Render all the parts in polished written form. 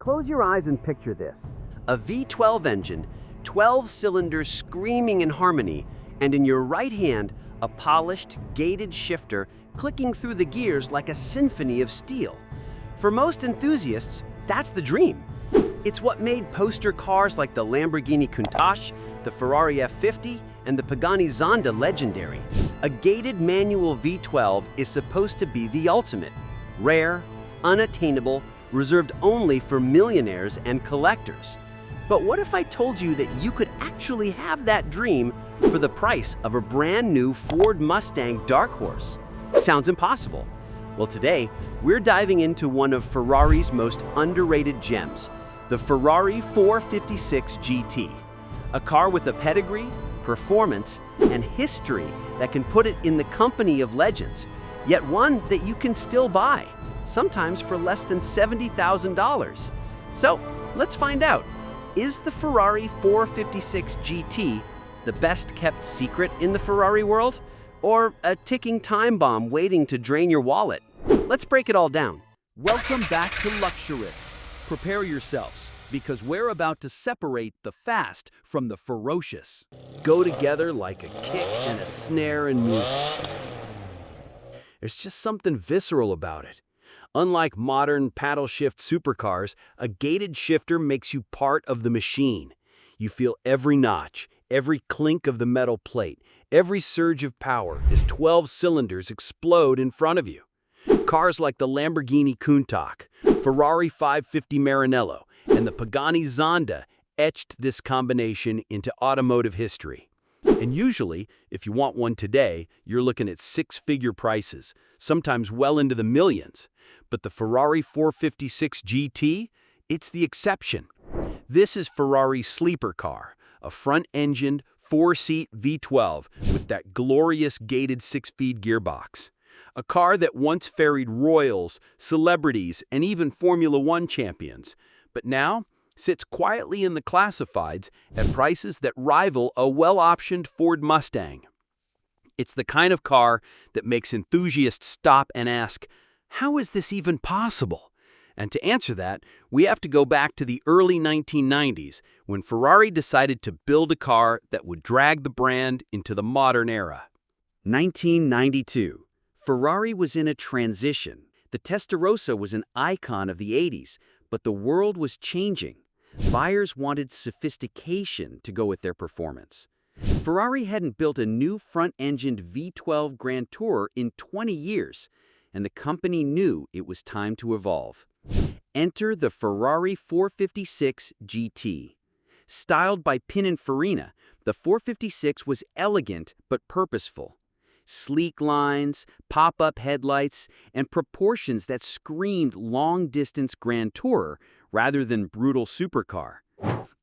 Close your eyes and picture this. A V12 engine, 12 cylinders screaming in harmony, and in your right hand, a polished, gated shifter clicking through the gears like a symphony of steel. For most enthusiasts, that's the dream. It's what made poster cars like the Lamborghini Countach, the Ferrari F50, and the Pagani Zonda legendary. A gated manual V12 is supposed to be the ultimate. Rare, unattainable, reserved only for millionaires and collectors. But what if I told you that you could actually have that dream for the price of a brand new Ford Mustang Dark Horse? Sounds impossible. Well, today, we're diving into one of Ferrari's most underrated gems, the Ferrari 456 GT. A car with a pedigree, performance, and history that can put it in the company of legends, yet one that you can still buy, sometimes for less than $70,000. So, let's find out. Is the Ferrari 456 GT the best-kept secret in the Ferrari world? Or a ticking time bomb waiting to drain your wallet? Let's break it all down. Welcome back to Luxurist. Prepare yourselves, because we're about to separate the fast from the ferocious. Go together like a kick and a snare in music. There's just something visceral about it. Unlike modern paddle-shift supercars, a gated shifter makes you part of the machine. You feel every notch, every clink of the metal plate, every surge of power as 12 cylinders explode in front of you. Cars like the Lamborghini Countach, Ferrari 550 Maranello, and the Pagani Zonda etched this combination into automotive history. And usually, if you want one today, you're looking at six-figure prices, sometimes well into the millions. But the Ferrari 456 GT, it's the exception. This is Ferrari's sleeper car, a front-engined, four-seat V12 with that glorious gated six-speed gearbox. A car that once ferried royals, celebrities, and even Formula One champions, but now sits quietly in the classifieds at prices that rival a well-optioned Ford Mustang. It's the kind of car that makes enthusiasts stop and ask, how is this even possible? And to answer that, we have to go back to the early 1990s when Ferrari decided to build a car that would drag the brand into the modern era. 1992. Ferrari was in a transition. The Testarossa was an icon of the 80s, but the world was changing. Buyers wanted sophistication to go with their performance. Ferrari hadn't built a new front-engined V12 Grand Tourer in 20 years, and the company knew it was time to evolve. Enter the Ferrari 456 GT. Styled by Pininfarina, the 456 was elegant but purposeful. Sleek lines, pop-up headlights, and proportions that screamed long-distance Grand Tourer rather than brutal supercar.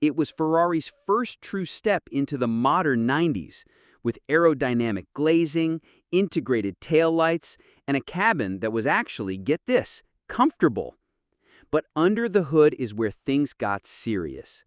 It was Ferrari's first true step into the modern 90s, with aerodynamic glazing, integrated taillights, and a cabin that was actually, get this, comfortable. But under the hood is where things got serious.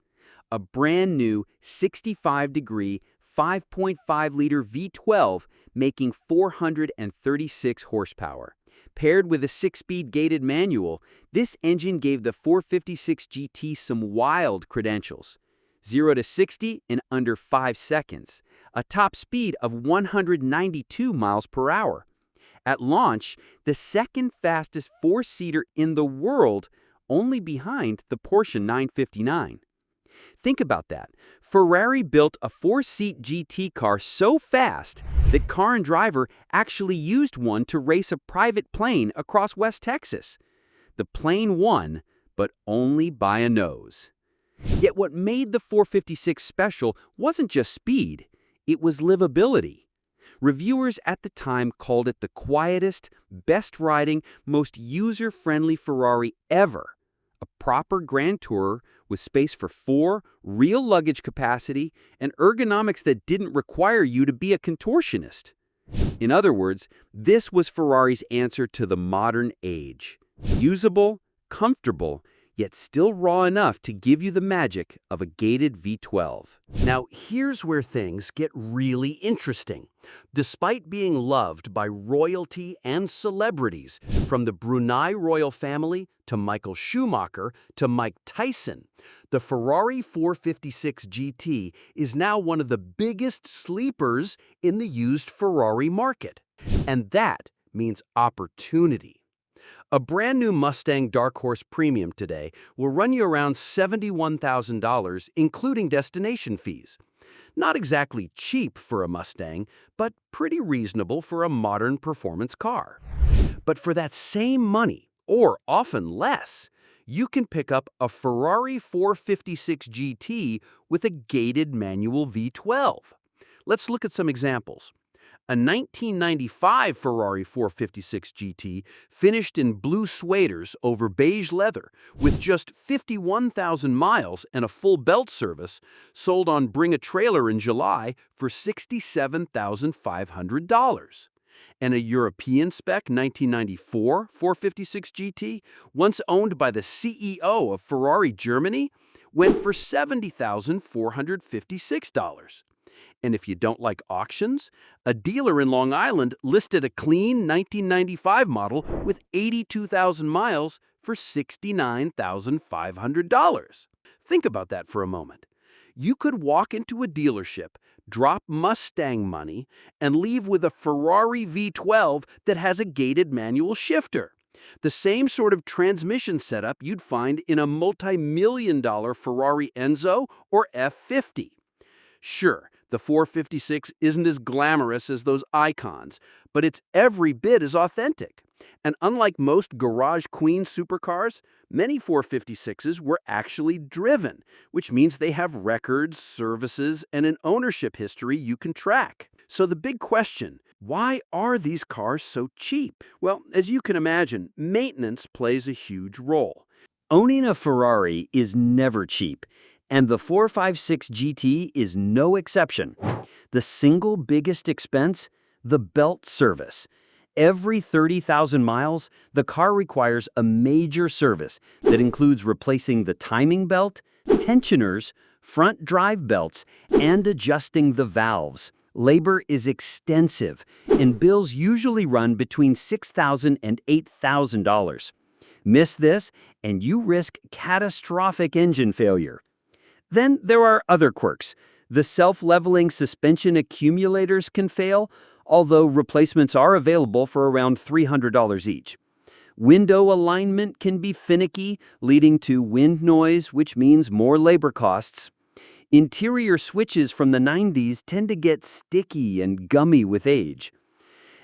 A brand new 65-degree, 5.5-liter V12 making 436 horsepower. Paired with a 6-speed gated manual, this engine gave the 456 GT some wild credentials. 0 to 60 in under 5 seconds, a top speed of 192 miles per hour. At launch, the second fastest four-seater in the world, only behind the Porsche 959. Think about that. Ferrari built a four-seat GT car so fast that Car and Driver actually used one to race a private plane across West Texas. The plane won, but only by a nose. Yet what made the 456 special wasn't just speed, it was livability. Reviewers at the time called it the quietest, best-riding, most user-friendly Ferrari ever. A proper Grand Tourer with space for 4, real luggage capacity, and ergonomics that didn't require you to be a contortionist. In other words, this was Ferrari's answer to the modern age. Usable, comfortable, yet still raw enough to give you the magic of a gated V12. Now, here's where things get really interesting. Despite being loved by royalty and celebrities, from the Brunei royal family to Michael Schumacher to Mike Tyson, the Ferrari 456 GT is now one of the biggest sleepers in the used Ferrari market. And that means opportunity. A brand new Mustang Dark Horse Premium today will run you around $71,000, including destination fees. Not exactly cheap for a Mustang, but pretty reasonable for a modern performance car. But for that same money, or often less, you can pick up a Ferrari 456 GT with a gated manual V12. Let's look at some examples. A 1995 Ferrari 456 GT finished in blue sueders over beige leather with just 51,000 miles and a full belt service sold on Bring a Trailer in July for $67,500. And a European spec 1994 456 GT, once owned by the CEO of Ferrari Germany, went for $70,456. And if you don't like auctions, a dealer in Long Island listed a clean 1995 model with 82,000 miles for $69,500. Think about that for a moment. You could walk into a dealership, drop Mustang money, and leave with a Ferrari V12 that has a gated manual shifter. The same sort of transmission setup you'd find in a multi-million-dollar Ferrari Enzo or F50. Sure, the 456 isn't as glamorous as those icons, but it's every bit as authentic. And unlike most garage queen supercars, many 456s were actually driven, which means they have records, services, and an ownership history you can track. So the big question, why are these cars so cheap? Well, as you can imagine, maintenance plays a huge role. Owning a Ferrari is never cheap, and the 456 GT is no exception. The single biggest expense? The belt service. Every 30,000 miles, the car requires a major service that includes replacing the timing belt, tensioners, front drive belts, and adjusting the valves. Labor is extensive, and bills usually run between $6,000 and $8,000. Miss this, and you risk catastrophic engine failure. Then there are other quirks. The self-leveling suspension accumulators can fail, although replacements are available for around $300 each. Window alignment can be finicky, leading to wind noise, which means more labor costs. Interior switches from the 90s tend to get sticky and gummy with age.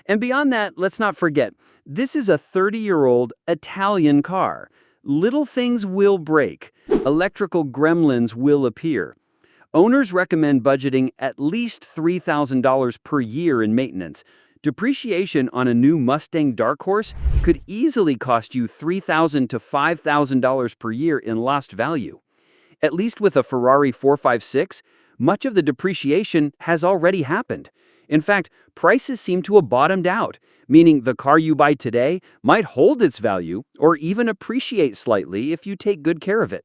And beyond that, let's not forget, this is a 30-year-old Italian car. Little things will break. Electrical gremlins will appear. Owners recommend budgeting at least $3,000 per year in maintenance. Depreciation on a new Mustang Dark Horse could easily cost you $3,000 to $5,000 per year in lost value. At least with a Ferrari 456, much of the depreciation has already happened. In fact, prices seem to have bottomed out, meaning the car you buy today might hold its value or even appreciate slightly if you take good care of it.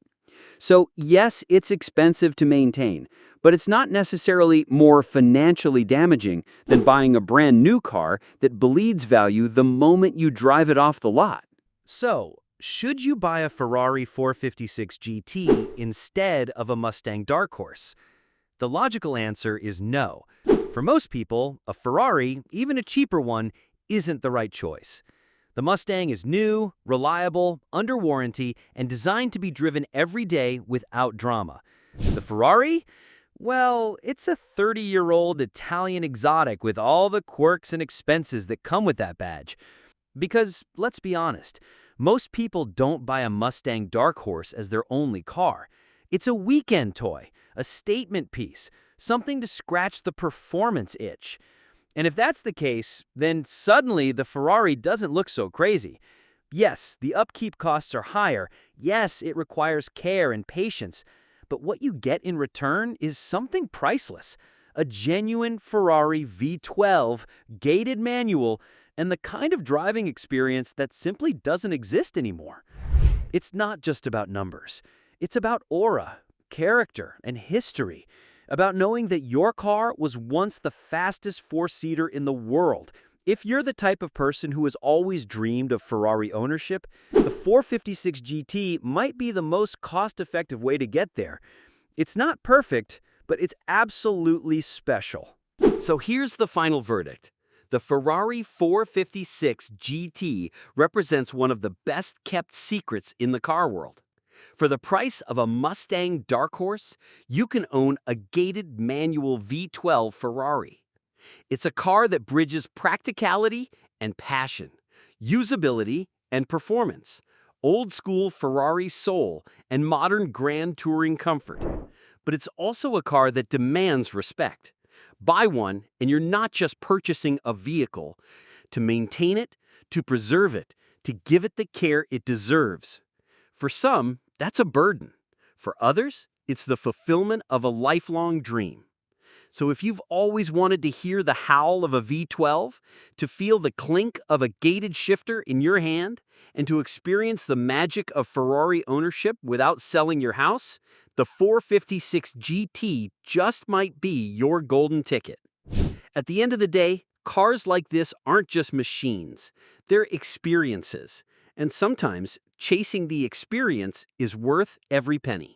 So yes, it's expensive to maintain, but it's not necessarily more financially damaging than buying a brand new car that bleeds value the moment you drive it off the lot. So, should you buy a Ferrari 456 GT instead of a Mustang Dark Horse? The logical answer is no. For most people, a Ferrari, even a cheaper one, isn't the right choice. The Mustang is new, reliable, under warranty, and designed to be driven every day without drama. The Ferrari? Well, it's a 30-year-old Italian exotic with all the quirks and expenses that come with that badge. Because, let's be honest, most people don't buy a Mustang Dark Horse as their only car. It's a weekend toy, a statement piece, something to scratch the performance itch. And if that's the case, then suddenly the Ferrari doesn't look so crazy. Yes, the upkeep costs are higher. Yes, it requires care and patience. But what you get in return is something priceless. A genuine Ferrari V12, gated manual, and the kind of driving experience that simply doesn't exist anymore. It's not just about numbers. It's about aura, character, and history. About knowing that your car was once the fastest four-seater in the world. If you're the type of person who has always dreamed of Ferrari ownership, the 456 GT might be the most cost-effective way to get there. It's not perfect, but it's absolutely special. So here's the final verdict. The Ferrari 456 GT represents one of the best-kept secrets in the car world. For the price of a Mustang Dark Horse, you can own a gated manual V12 Ferrari. It's a car that bridges practicality and passion, usability and performance, old-school Ferrari soul and modern grand touring comfort. But it's also a car that demands respect. Buy one, and you're not just purchasing a vehicle. To maintain it, to preserve it, to give it the care it deserves. For some, that's a burden. For others, it's the fulfillment of a lifelong dream. So if you've always wanted to hear the howl of a V12, to feel the clink of a gated shifter in your hand, and to experience the magic of Ferrari ownership without selling your house, the 456 GT just might be your golden ticket. At the end of the day, cars like this aren't just machines. They're experiences. And sometimes, chasing the experience is worth every penny.